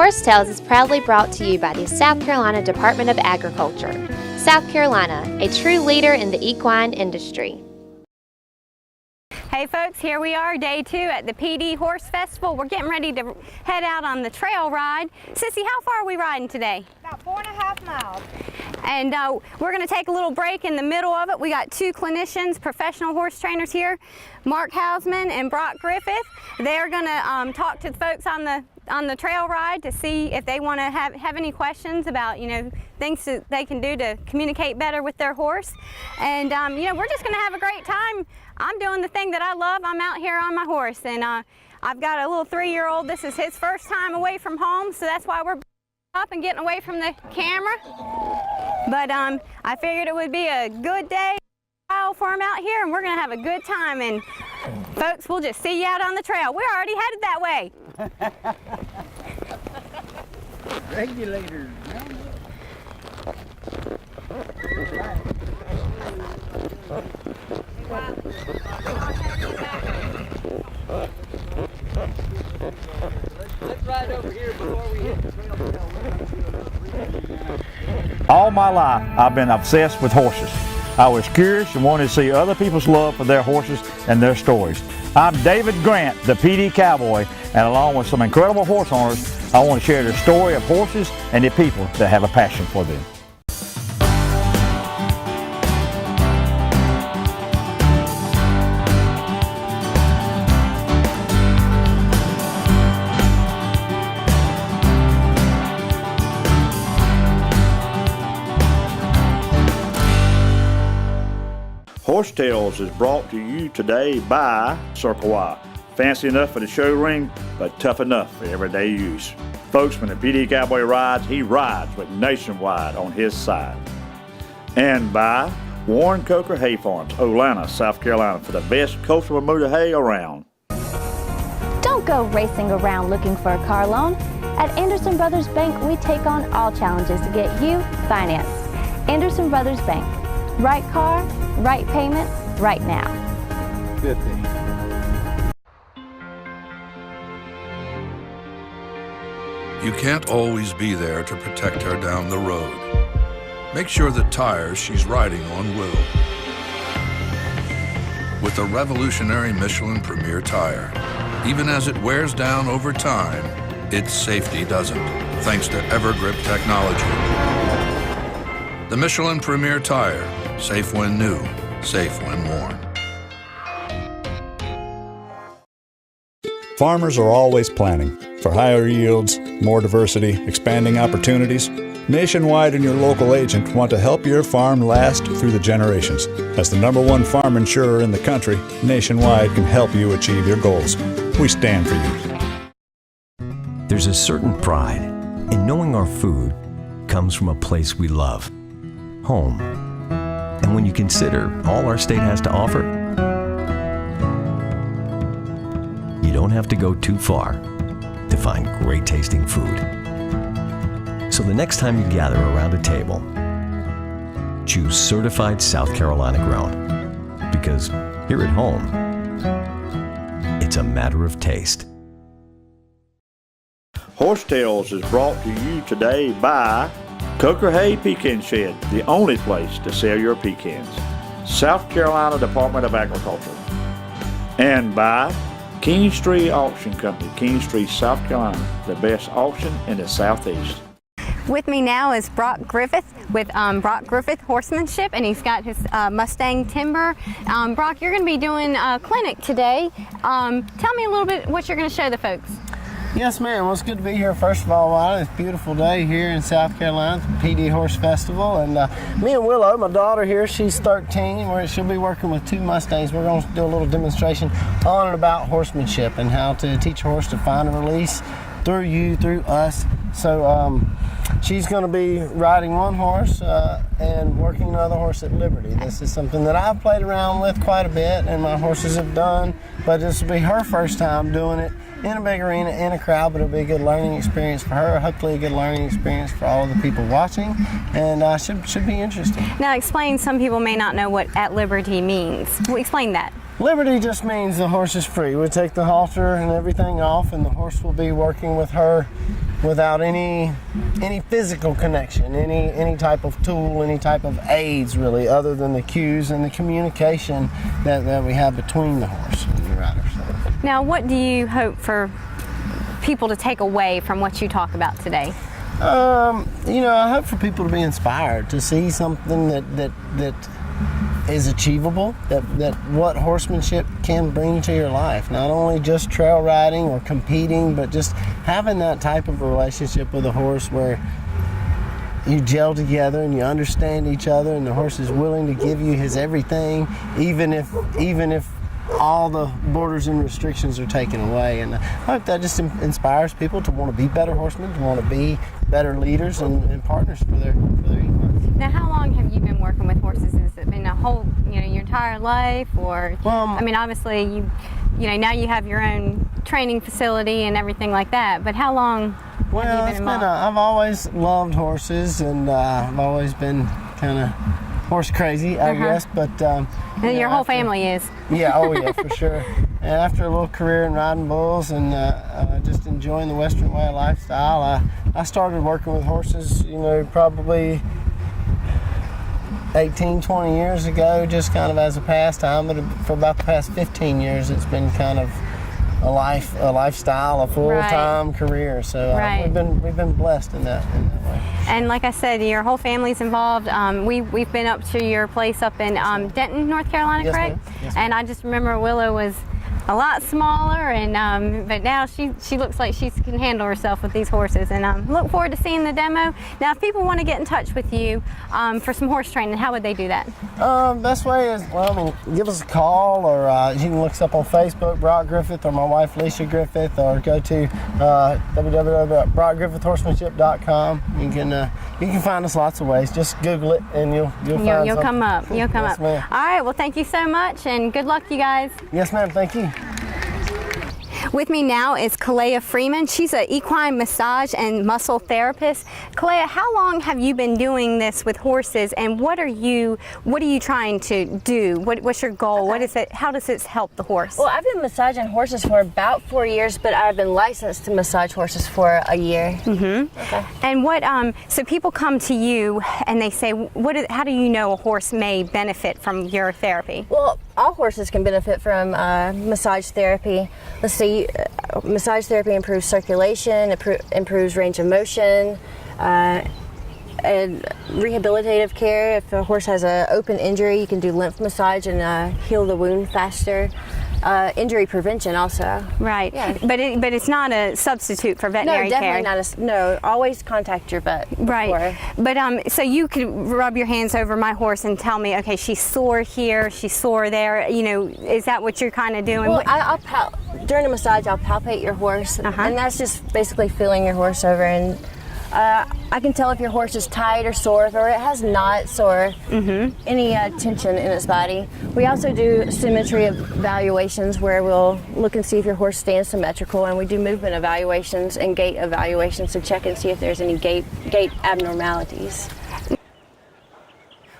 Horse Tales is proudly brought to you by the South Carolina Department of Agriculture. South Carolina, a true leader in the equine industry. Hey folks, here we are, day 2 at the Pee Dee Horse Festival. We're getting ready to head out on the trail ride. Sissy, how far are we riding today? About 4.5 miles. And we're going to take a little break in the middle of it. We got 2 clinicians, professional horse trainers here, Mark Hausman and Brock Griffith. They're going to talk to the folks on the trail ride to see if they want to have any questions about, things that they can do to communicate better with their horse. And, we're just going to have a great time. I'm doing the thing that I love. I'm out here on my horse, and I've got a little 3-year-old. This is his first time away from home, so that's why we're up and getting away from the camera. But I figured it would be a good day for him out here, and we're going to have a good time. And folks, we'll just see you out on the trail. We're already headed that way. Regulators. Let's ride over here before we hit the trail. All my life, I've been obsessed with horses. I was curious and wanted to see other people's love for their horses and their stories. I'm David Grant, the Pee Dee Cowboy, and along with some incredible horse owners, I want to share the story of horses and the people that have a passion for them. Horse Tales is brought to you today by Circle Y. Fancy enough for the show ring, but tough enough for everyday use. Folks, when the Pee Dee Cowboy rides, he rides with Nationwide on his side. And by Warren Coker Hay Farms, Olathe, South Carolina, for the best coastal Bermuda hay around. Don't go racing around looking for a car loan. At Anderson Brothers Bank, we take on all challenges to get you financed. Anderson Brothers Bank. Right car, right payment, right now. Good thing. You can't always be there to protect her down the road. Make sure the tires she's riding on will. With the revolutionary Michelin Premier tire, even as it wears down over time, its safety doesn't, thanks to EverGrip technology. The Michelin Premier tire, safe when new, safe when worn. Farmers are always planning for higher yields, more diversity, expanding opportunities. Nationwide and your local agent want to help your farm last through the generations. As the #1 farm insurer in the country, Nationwide can help you achieve your goals. We stand for you. There's a certain pride in knowing our food comes from a place we love, home. And when you consider all our state has to offer, you don't have to go too far to find great tasting food. So the next time you gather around a table, choose certified South Carolina grown. Because here at home, it's a matter of taste. Horse Tales is brought to you today by Coker Hay Pecan Shed, the only place to sell your pecans. South Carolina Department of Agriculture. And by Kingstree Auction Company, Kingstree, South Carolina, the best auction in the Southeast. With me now is Brock Griffith with Brock Griffith Horsemanship, and he's got his Mustang Timber. Brock, you're going to be doing a clinic today. Tell me a little bit what you're going to show the folks. Yes, ma'am. Well, it's good to be here. First of all, it's a beautiful day here in South Carolina, the Pee Dee Horse Festival. And me and Willow, my daughter here, she's 13. She'll be working with 2 Mustangs. We're going to do a little demonstration on and about horsemanship and how to teach a horse to find a release through you, through us. So she's going to be riding one horse and working another horse at Liberty. This is something that I've played around with quite a bit and my horses have done, but this will be her first time doing it in a big arena, in a crowd, but it'll be a good learning experience for her, hopefully a good learning experience for all of the people watching, and should be interesting. Now explain, some people may not know what at Liberty means. Well, explain that. Liberty just means the horse is free. We take the halter and everything off, and the horse will be working with her without any physical connection, any type of tool, any type of aids really, other than the cues and the communication that we have between the horse and the rider. So. Now, what do you hope for people to take away from what you talk about today? I hope for people to be inspired to see something that is achievable, that what horsemanship can bring to your life. Not only just trail riding or competing, but just having that type of relationship with a horse where you gel together and you understand each other, and the horse is willing to give you his everything, even if all the borders and restrictions are taken away. And I hope that just inspires people to want to be better horsemen, to want to be better leaders and partners for their equines. Now, how long have you been working with horses? Has it been a whole, your entire life, or? I mean, obviously, now you have your own training facility and everything like that. But how long have you been involved? I've always loved horses, and I've always been kind of horse crazy, I guess. But your whole family is. Yeah, oh yeah, for sure. And after a little career in riding bulls and just enjoying the Western way of lifestyle, I started working with horses, probably 18, 20 years ago, just kind of as a pastime. But for about the past 15 years, it's been kind of a lifestyle, a full-time career. So we've been blessed in that way. And like I said, your whole family's involved. We've been up to your place up in Denton, North Carolina, yes, correct? Yes, and I just remember Willow was a lot smaller, and but now she looks like she can handle herself with these horses, and look forward to seeing the demo. Now, if people want to get in touch with you for some horse training, how would they do that? Best way is, give us a call, or you can look us up on Facebook, Brock Griffith, or my wife, Lisa Griffith, or go to www.brockgriffithhorsemanship.com. You can find us lots of ways. Just Google it, and you'll find You'll come up. You'll come yes, up. Ma'am. All right. Well, thank you so much, and good luck, you guys. Yes, ma'am. Thank you. With me now is Kalea Freeman. She's an equine massage and muscle therapist. Kalea, how long have you been doing this with horses, and what are you trying to do? What's your goal? What is it? How does this help the horse? Well, I've been massaging horses for about 4 years, but I've been licensed to massage horses for a year. Mm-hmm. Okay. And so people come to you and they say, how do you know a horse may benefit from your therapy? Well, all horses can benefit from massage therapy. Let's see, massage therapy improves circulation, improves range of motion, and rehabilitative care. If a horse has an open injury, you can do lymph massage and heal the wound faster. Injury prevention also. Right. Yeah. But it's not a substitute for veterinary care. care. No, definitely not. No, always contact your vet before. Right. But so you could rub your hands over my horse and tell me, okay, she's sore here, she's sore there. Is that what you're kind of doing? Well, during the massage, I'll palpate your horse, and that's just basically feeling your horse over, and I can tell if your horse is tight or sore, or it has knots or any tension in its body. We also do symmetry evaluations where we'll look and see if your horse stands symmetrical, and we do movement evaluations and gait evaluations to check and see if there's any gait abnormalities.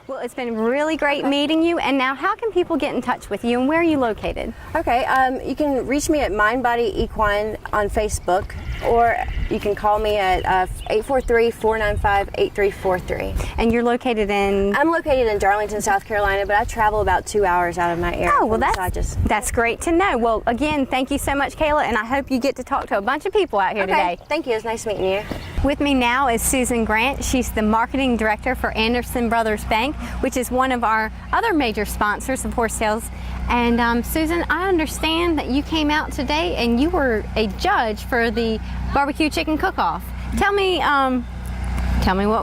Well, it's been really great meeting you. And now, how can people get in touch with you, and where are you located? Okay, you can reach me at Mind Body Equine on Facebook, or you can call me at 843-495-8343. And you're located in? I'm located in Darlington, South Carolina, but I travel about 2 hours out of my area. Oh, well, that's great to know. Well, again, thank you so much, Kayla, and I hope you get to talk to a bunch of people out here today. Thank you. It's nice meeting you. With me now is Susan Grant. She's the marketing director for Anderson Brothers Bank, which is one of our other major sponsors of Horse Tales. And Susan, I understand that you came out today and you were a judge for the barbecue chicken cook-off. Tell me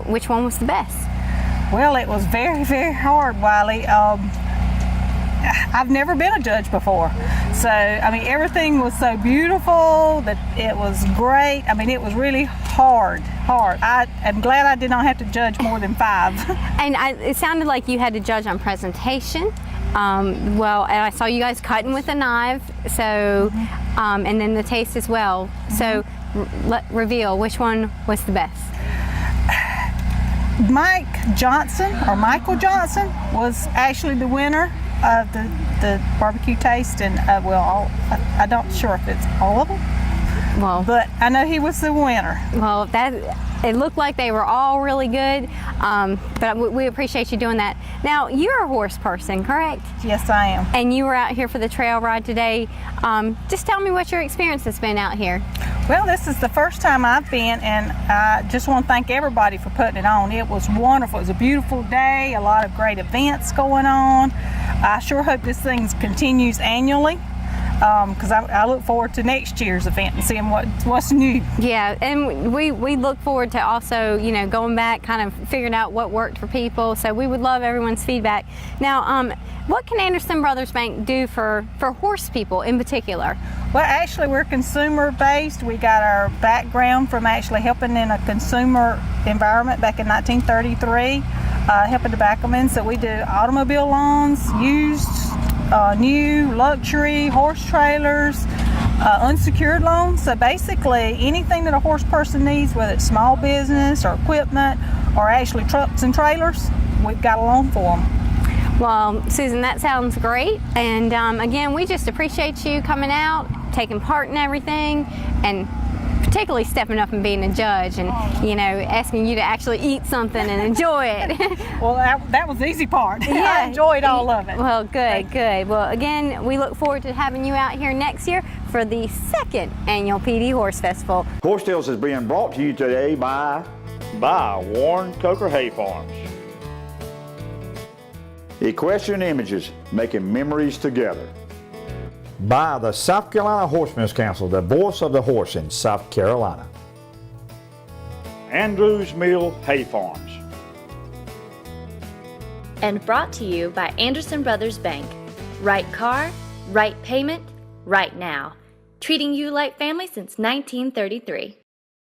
which one was the best. Well, it was very, very hard, Wiley. I've never been a judge before. So, everything was so beautiful that it was great. It was really hard. I am glad I did not have to judge more than 5. And it sounded like you had to judge on presentation. And I saw you guys cutting with a knife, so, and then the taste as well. So, reveal which one was the best. Michael Johnson was actually the winner of the barbecue taste, and I'm not sure if it's all of them, Well, but I know he was the winner. Well, it looked like they were all really good, but we appreciate you doing that. Now, you're a horse person, correct? Yes, I am. And you were out here for the trail ride today. Just tell me what your experience has been out here. Well, this is the first time I've been, and I just want to thank everybody for putting it on. It was wonderful. It was a beautiful day, a lot of great events going on. I sure hope this thing continues annually, because I look forward to next year's event and seeing what's new. Yeah, and we look forward to also, going back, kind of figuring out what worked for people. So we would love everyone's feedback. Now, what can Anderson Brothers Bank do for horse people in particular? Well, actually, we're consumer-based. We got our background from actually helping in a consumer environment back in 1933, helping tobaccomen. So we do automobile loans, used, new, luxury, horse trailers, unsecured loans. So basically, anything that a horse person needs, whether it's small business or equipment or actually trucks and trailers, we've got a loan for them. Well, Susan, that sounds great. And again, we just appreciate you coming out, taking part in everything, and particularly stepping up and being a judge and, asking you to actually eat something and enjoy it. Well, that was the easy part. Yeah. I enjoyed all of it. Well, good. Well, again, we look forward to having you out here next year for the second annual Pee Dee Horse Festival. Horse Tales is being brought to you today by Warren Coker Hay Farms. Equestrian Images, making memories together. By the South Carolina Horsemen's Council, the voice of the horse in South Carolina. Andrews Mill Hay Farms. And brought to you by Anderson Brothers Bank. Right car, right payment, right now. Treating you like family since 1933.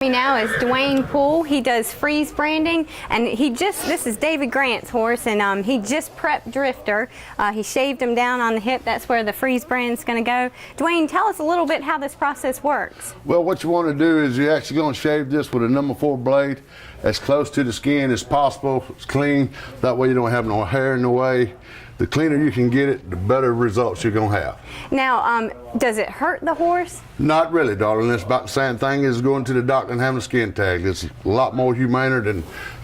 Now is DUANE POOLE. He does freeze branding, and this is David Grant's horse, and he just prepped Drifter. He shaved him down on the hip. That's where the freeze brand's going to go. DUANE, tell us a little bit how this process works. Well, what you want to do is you're actually going to shave this with a number 4 blade as close to the skin as possible. It's clean. That way you don't have no hair in the way. The cleaner you can get it, the better results you're going to have. Now, does it hurt the horse? Not really, darling. It's about the same thing as going to the doctor and having a skin tag. It's a lot more humaner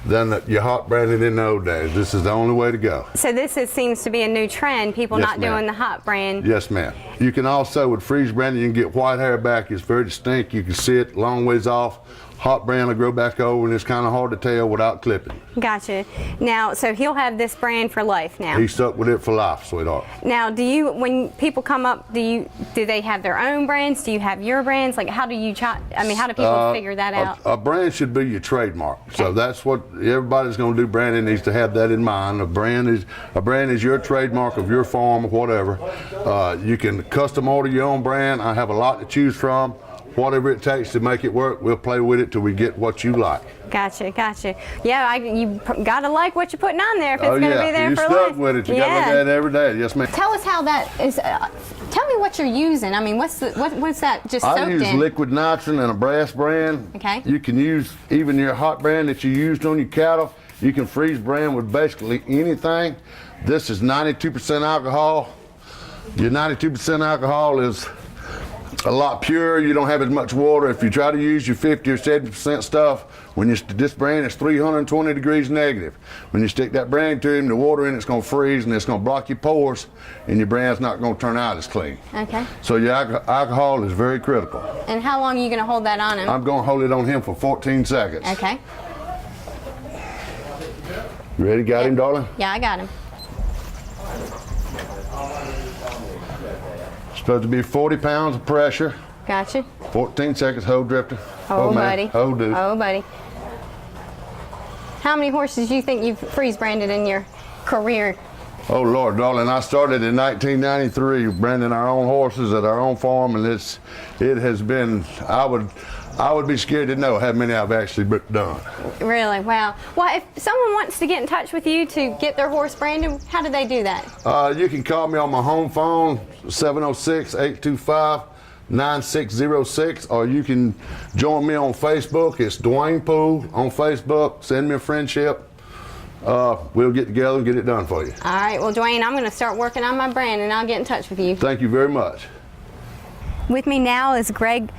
than your hot branded in the old days. This is the only way to go. So this seems to be a new trend, people not doing the hot brand. Yes, ma'am. You can also, with freeze branding, you can get white hair back. It's very distinct. You can see it long ways off. Hot brand will grow back over, and it's kind of hard to tell without clipping. Gotcha. Now, so he'll have this brand for life now. He's stuck with it for life, sweetheart. Now, when people come up, do they have their own brands? Do you have your brands? Like, how do people figure that out? A brand should be your trademark. Okay. So that's what everybody's going to do. Branding needs to have that in mind. A brand is your trademark of your farm or whatever. You can custom order your own brand. I have a lot to choose from. Whatever it takes to make it work, we'll play with it till we get what you like. Gotcha. Yeah, you gotta like what you're putting on there if it's gonna be there for life. You're stuck with it. You gotta look at it every day. Yes, ma'am. Tell us how that is. Tell me what you're using. I mean, what's that just soaked in? I use liquid nitrogen and a brass brand. Okay. You can use even your hot brand that you used on your cattle. You can freeze brand with basically anything. This is 92% alcohol. Your 92% alcohol is a lot purer. You don't have as much water. If you try to use your 50 or 70% stuff, this brand is 320 degrees negative. When you stick that brand to him, the water in it's going to freeze and it's going to block your pores, and your brand's not going to turn out as clean. Okay. So your alcohol is very critical. And how long are you going to hold that on him? I'm going to hold it on him for 14 seconds. Okay. You ready? Got him, darling? Yeah, I got him. Supposed to be 40 pounds of pressure. Gotcha. 14 seconds, hold Drifter. Oh, buddy. Hold dude. Oh, buddy. How many horses do you think you've freeze branded in your career? Oh, Lord, darling, I started in 1993 branding our own horses at our own farm, and it has been, I would be scared to know how many I've actually done. Really? Wow. Well, if someone wants to get in touch with you to get their horse branded, how do they do that? You can call me on my home phone, 706-825-9606, or you can join me on Facebook. It's DUANE POOLE on Facebook. Send me a friendship. We'll get together and get it done for you. All right. Well, DUANE, I'm going to start working on my brand, and I'll get in touch with you. Thank you very much. With me now is Greg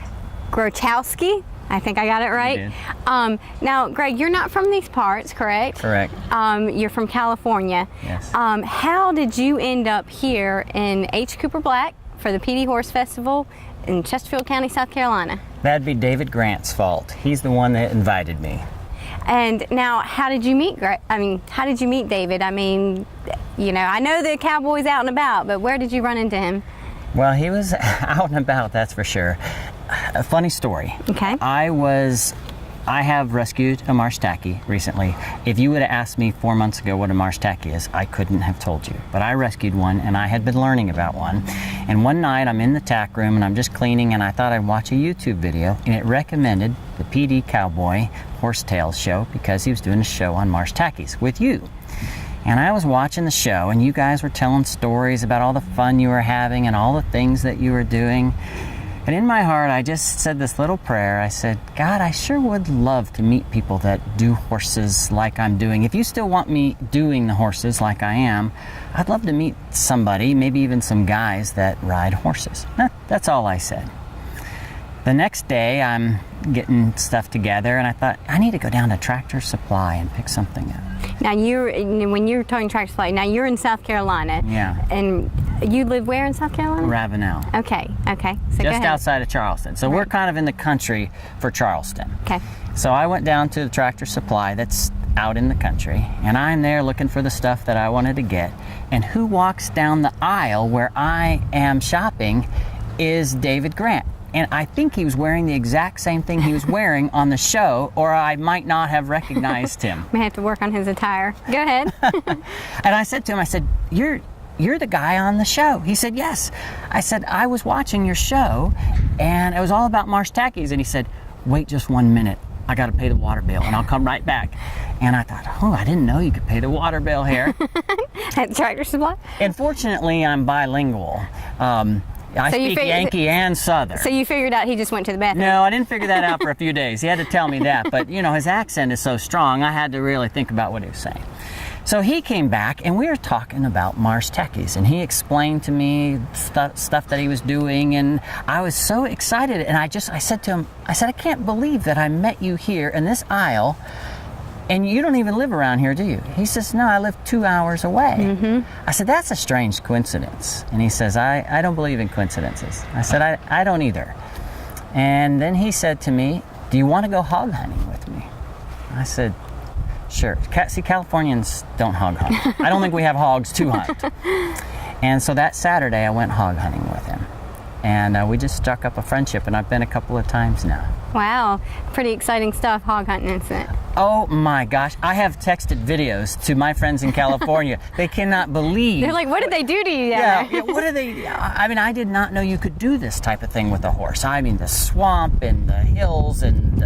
GROCHOWSKI. I think I got it right. You did. Now, Greg, you're not from these parts, correct? Correct. You're from California. Yes. How did you end up here in H. Cooper Black for the Pee Dee Horse Festival in Chesterfield County, South Carolina? That'd be David Grant's fault. He's the one that invited me. And now, how did you meet how did you meet David? I mean, you know, I know the cowboy's out and about, but where did you run into him? Well, he was out and about, that's for sure. A funny story. Okay. I have rescued a marsh tacky recently. If you would have asked me 4 months ago what a marsh tacky is, I couldn't have told you. But I rescued one, and I had been learning about one. And one night I'm in the tack room and I'm just cleaning, and I thought I'd watch a YouTube video, and it recommended the Pee Dee Cowboy Horsetails show because he was doing a show on marsh tackies with you. And I was watching the show, and you guys were telling stories about all the fun you were having and all the things that you were doing. And in my heart, I just said this little prayer. I said, God, I sure would love to meet people that do horses like I'm doing. If you still want me doing the horses like I am, I'd love to meet somebody, maybe even some guys that ride horses. That's all I said. The next day, I'm getting stuff together, and I thought, I need to go down to Tractor Supply and pick something up. Now, when you're talking Tractor Supply, now you're in South Carolina. Yeah. And you live where in South Carolina? Ravenel. Okay. So just outside of Charleston. So we're kind of in the country for Charleston. Okay. So I went down to the Tractor Supply that's out in the country, and I'm there looking for the stuff that I wanted to get. And who walks down the aisle where I am shopping is David Grant. And I think he was wearing the exact same thing he was wearing on the show, or I might not have recognized him. May have to work on his attire. Go ahead. And I said to him, I said, you're the guy on the show. He said, yes. I said, I was watching your show, and it was all about marsh tackies. And he said, wait just 1 minute. I got to pay the water bill, and I'll come right back. And I thought, oh, I didn't know you could pay the water bill here. At Tractor Supply? And fortunately, I'm bilingual. I speak Yankee and Southern. So you figured out he just went to the bathroom? No, I didn't figure that out for a few days. He had to tell me that. But, you know, his accent is so strong, I had to really think about what he was saying. So he came back, and we were talking about marsh tackies, and he explained to me stuff that he was doing, and I was so excited. And I said to him, I can't believe that I met you here in this aisle, and you don't even live around here, do you? He says, no, I live 2 hours away. Mm-hmm. I said, that's a strange coincidence. And he says, I don't believe in coincidences. I said, I don't either. And then he said to me, do you want to go hog hunting with me? I said, sure. See, Californians don't hog hunt. I don't think we have hogs to hunt. And so that Saturday, I went hog hunting with him. And we just struck up a friendship, and I've been a couple of times now. Wow, pretty exciting stuff, hog hunting, isn't it? Oh my gosh, I have texted videos to my friends in California. They cannot believe. They're like, what did they do to you? Yeah, what are they? I mean, I did not know you could do this type of thing with a horse. I mean, the swamp and the hills and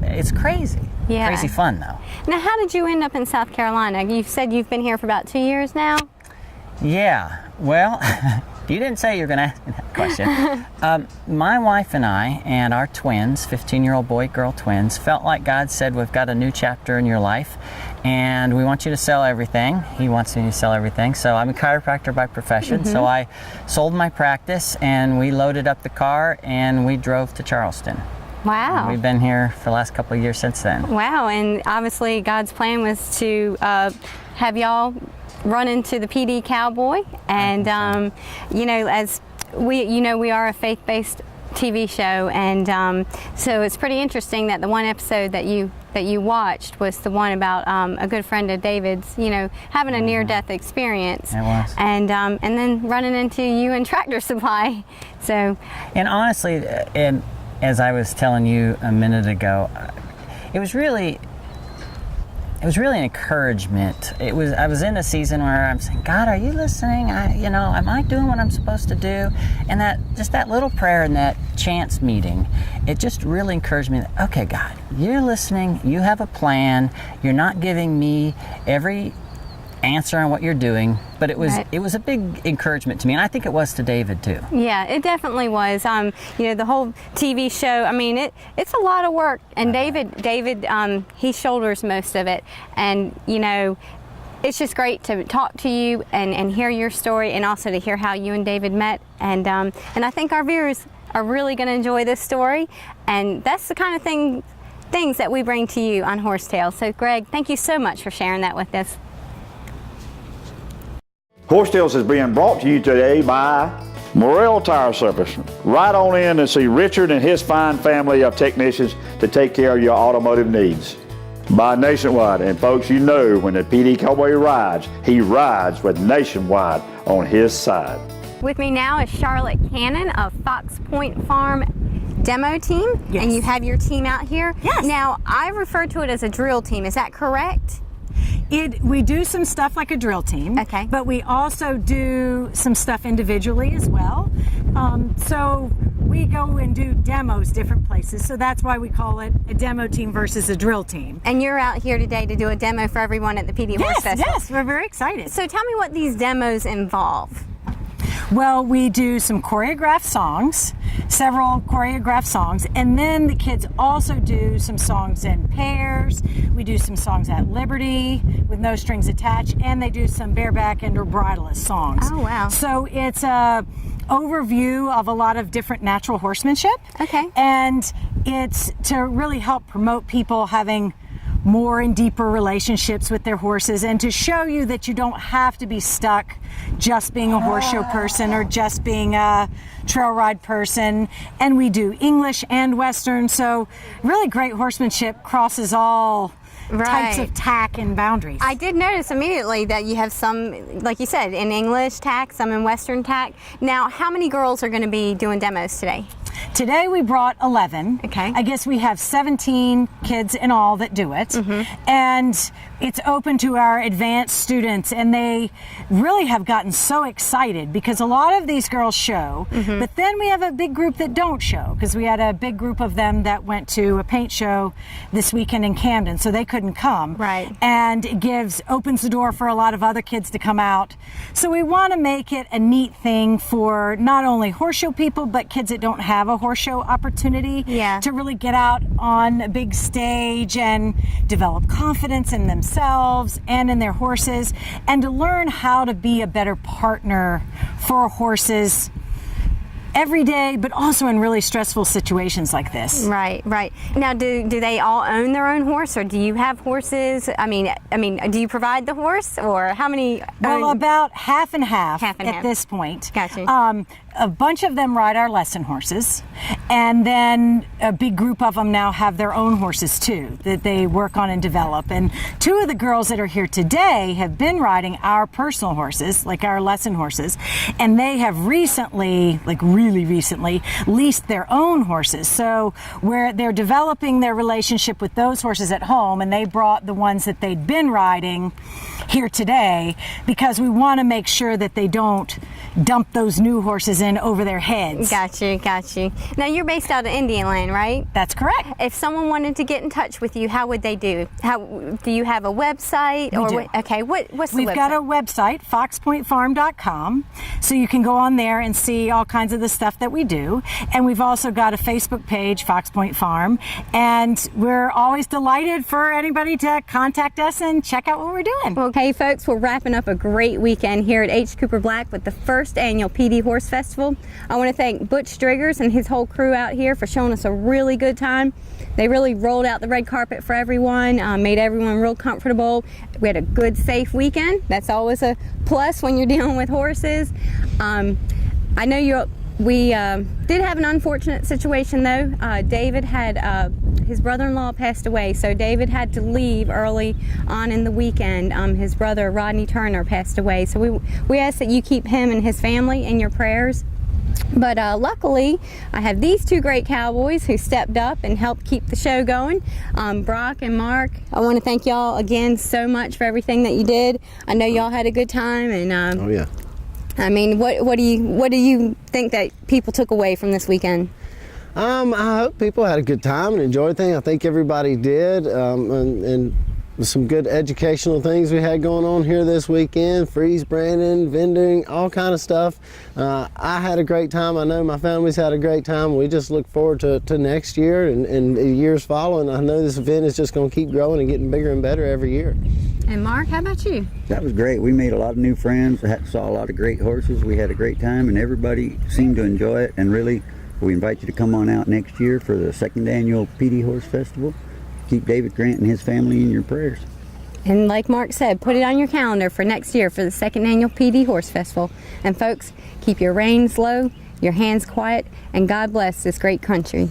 it's crazy. Yeah. Crazy fun though. Now, how did you end up in South Carolina? You said you've been here for about 2 years now? Yeah, well, you didn't say you were going to ask me that question. My wife and I and our twins, 15-year-old boy-girl twins, felt like God said, we've got a new chapter in your life, and we want you to sell everything. He wants me to sell everything. So I'm a chiropractor by profession, so I sold my practice, and we loaded up the car, and we drove to Charleston. Wow. And we've been here for the last couple of years since then. Wow, and obviously God's plan was to have y'all run into the Pee Dee Cowboy, and you know, as we are a faith-based TV show, and so it's pretty interesting that the one episode that you watched was the one about a good friend of David's, you know, having a near-death experience. It was. And then running into you in Tractor Supply. So. And honestly, and as I was telling you a minute ago, it was really an encouragement. I was in a season where I'm saying, God, are you listening? Am I doing what I'm supposed to do? And that little prayer and that chance meeting, it just really encouraged me. Okay, God, you're listening. You have a plan. You're not giving me every answer on what you're doing, but it was a big encouragement to me, and I think it was to David too. Yeah, it definitely was. You know, the whole TV show, I mean, it's a lot of work, and David he shoulders most of it, and you know, it's just great to talk to you and hear your story, and also to hear how you and David met, and I think our viewers are really going to enjoy this story, and that's the kind of things that we bring to you on Horsetail. So Greg, thank you so much for sharing that with us. Horsetails is being brought to you today by Morrell Tire Service. Right on in and see Richard and his fine family of technicians to take care of your automotive needs. By Nationwide, and folks, you know when the Pee Dee Cowboy rides, he rides with Nationwide on his side. With me now is Charlotte Cannon of Fox Point Farm demo team. Yes. And you have your team out here. Yes. Now, I refer to it as a drill team. Is that correct? We do some stuff like a drill team, okay, but we also do some stuff individually as well. So we go and do demos different places, so that's why we call it a demo team versus a drill team. And you're out here today to do a demo for everyone at the Pee Dee Horse Festival. Yes, we're very excited. So tell me what these demos involve. Well, we do some choreographed songs, several choreographed songs, and then the kids also do some songs in pairs. We do some songs at liberty with no strings attached, and they do some bareback and or bridleless songs. Oh, wow. So it's a overview of a lot of different natural horsemanship. Okay. And it's to really help promote people having more and deeper relationships with their horses, and to show you that you don't have to be stuck just being a horse show person or just being a trail ride person. And we do English and Western, so really great horsemanship crosses all types of tack and boundaries. I did notice immediately that you have some, like you said, in English tack, some in Western tack. Now, how many girls are going to be doing demos today? Today we brought 11. Okay. I guess we have 17 kids in all that do it. Mm-hmm. And it's open to our advanced students, and they really have gotten so excited because a lot of these girls show, Mm-hmm. but then we have a big group that don't show, because we had a big group of them that went to a paint show this weekend in Camden, so they couldn't come. Right. And it opens the door for a lot of other kids to come out. So we want to make it a neat thing for not only horse show people, but kids that don't have a horse show opportunity to really get out on a big stage and develop confidence in themselves and in their horses, and to learn how to be a better partner for horses every day, but also in really stressful situations like this. Right, right. Now, do they all own their own horse, or do you have horses? I mean, do you provide the horse, or how many? Well, about half and half, Half and at half. this point. Gotcha. A bunch of them ride our lesson horses, and then a big group of them now have their own horses too that they work on and develop. And two of the girls that are here today have been riding our personal horses, like our lesson horses, and they have recently, like really recently, leased their own horses. So where they're developing their relationship with those horses at home, and they brought the ones that they'd been riding here today, because we want to make sure that they don't dump those new horses in over their heads. Got you, got you. Now, you're based out of Indian Land, right? That's correct. If someone wanted to get in touch with you, how would they do? Do you have a website? We do. Okay, what's the website? We've got a website, foxpointfarm.com, so you can go on there and see all kinds of the stuff that we do. And we've also got a Facebook page, Fox Point Farm, and we're always delighted for anybody to contact us and check out what we're doing. Okay, folks, we're wrapping up a great weekend here at H. Cooper Black with the first annual Pee Dee Horse Festival. I want to thank Butch Striggers and his whole crew out here for showing us a really good time. They really rolled out the red carpet for everyone, made everyone real comfortable. We had a good, safe weekend. That's always a plus when you're dealing with horses. I know we did have an unfortunate situation though. David had his brother-in-law passed away, so David had to leave early on in the weekend. His brother Rodney Turner passed away, so we ask that you keep him and his family in your prayers. But luckily, I have these two great cowboys who stepped up and helped keep the show going. Brock and Mark, I want to thank y'all again so much for everything that you did. I know y'all had a good time, and oh yeah. I mean, what do you think that people took away from this weekend? I hope people had a good time and enjoyed things. I think everybody did, and some good educational things we had going on here this weekend, freeze branding, vending, all kind of stuff. I had a great time. I know my family's had a great time. We just look forward to next year and the years following. I know this event is just going to keep growing and getting bigger and better every year. And Mark, how about you? That was great. We made a lot of new friends, saw a lot of great horses. We had a great time, and everybody seemed to enjoy it and really We invite you to come on out next year for the 2nd annual Pee Dee Horse Festival. Keep David Grant and his family in your prayers. And like Mark said, put it on your calendar for next year for the 2nd annual Pee Dee Horse Festival. And folks, keep your reins low, your hands quiet, and God bless this great country.